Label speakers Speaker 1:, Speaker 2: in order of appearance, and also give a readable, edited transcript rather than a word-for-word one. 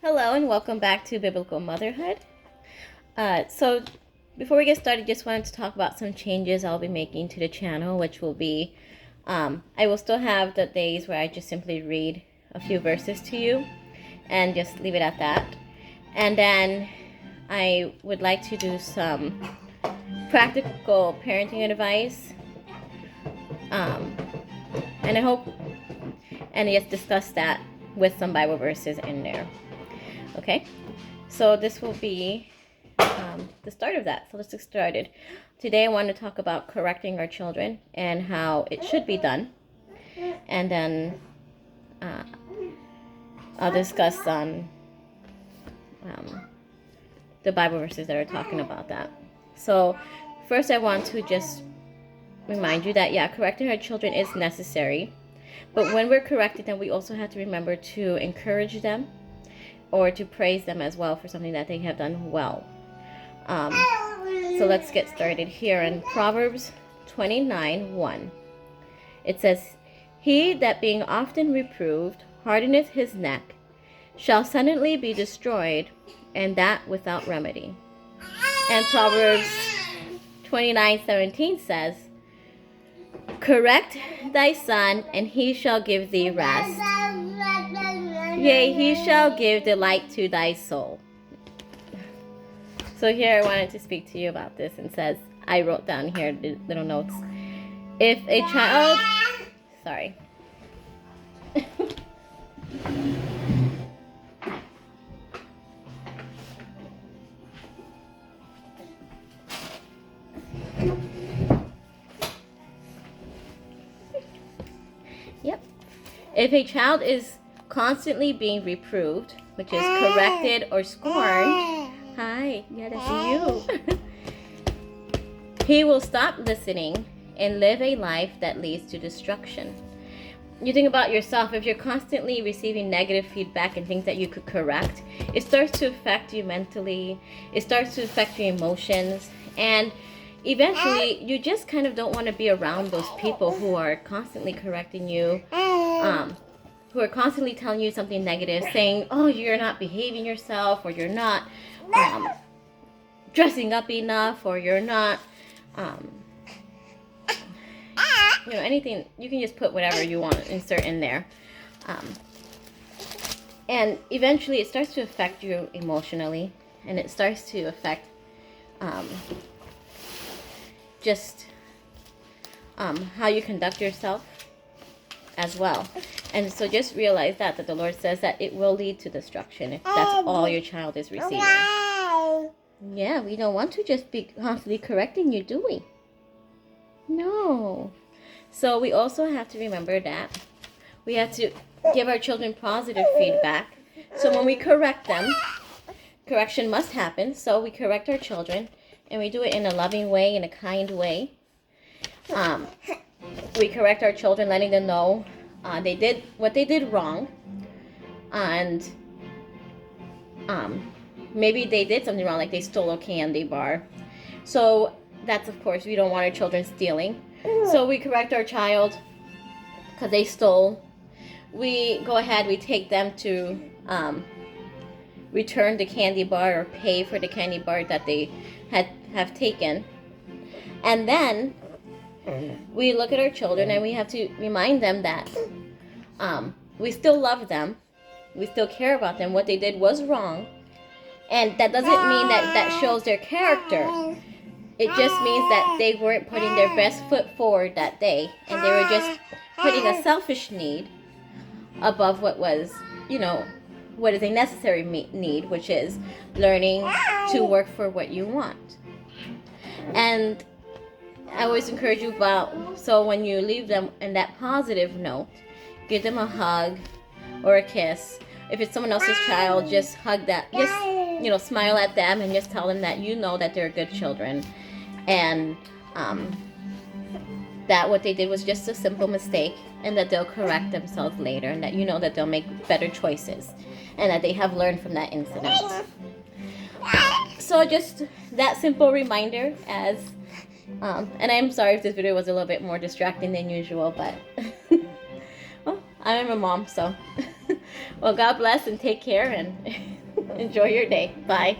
Speaker 1: Hello and welcome back to Biblical Motherhood. So before we get started, just wanted to talk about some changes I'll be making to the channel, which will be, I will still have the days where I just simply read a few verses to you and just leave it at that. And then I would like to do some practical parenting advice. And I hope, and just discuss that with some Bible verses in there. Okay, so this will be the start of that. So let's get started. Today I want to talk about correcting our children and how it should be done. And then I'll discuss the Bible verses that are talking about that. So first I want to just remind you that, correcting our children is necessary. But when we're correcting them, we also have to remember to encourage them or to praise them as well for something that they have done well. So let's get started here in Proverbs 29:1. It says, "He that being often reproved hardeneth his neck shall suddenly be destroyed, and that without remedy." And Proverbs 29:17 says, "Correct thy son, and he shall give thee rest. Yea, he shall give delight to thy soul." So here I wanted to speak to you about this, and says, I wrote down here the little notes. If a child, sorry. Yep. If a child is constantly being reproved, which is corrected or scorned, hi, yeah, that's you. He will stop listening and live a life that leads to destruction. You think about yourself, if you're constantly receiving negative feedback and things that you could correct, it starts to affect you mentally, it starts to affect your emotions, and eventually you just kind of don't want to be around those people who are constantly correcting you, who are constantly telling you something negative, saying, oh, you're not behaving yourself, or you're not dressing up enough, or you're not, anything. You can just put whatever you want, insert in there. And eventually it starts to affect you emotionally, and it starts to affect how you conduct yourself as well. And so just realize that the Lord says that it will lead to destruction if that's all your child is receiving. Yeah, we don't want to just be constantly correcting you, do we? No. So we also have to remember that we have to give our children positive feedback. So when we correct them, correction must happen. So we correct our children, and we do it in a loving way, in a kind way. We correct our children, letting them know they did what they did wrong, and maybe they did something wrong, like they stole a candy bar. So that's, of course, we don't want our children stealing. So we correct our child because they stole. We go ahead, we take them to return the candy bar or pay for the candy bar that they have taken. And then we look at our children and we have to remind them that we still love them, we still care about them. What they did was wrong, and that doesn't mean that shows their character. It just means that they weren't putting their best foot forward that day, and they were just putting a selfish need above what was, what is a necessary need, which is learning to work for what you want. And I always encourage you so when you leave them in that positive note, give them a hug or a kiss. If it's someone else's child, just hug that, just, smile at them and just tell them that that they're good children, and that what they did was just a simple mistake, and that they'll correct themselves later, and that that they'll make better choices, and that they have learned from that incident. So just that simple reminder as and I'm sorry if this video was a little bit more distracting than usual, but well, I'm a mom, so well, God bless and take care, and Enjoy your day. Bye.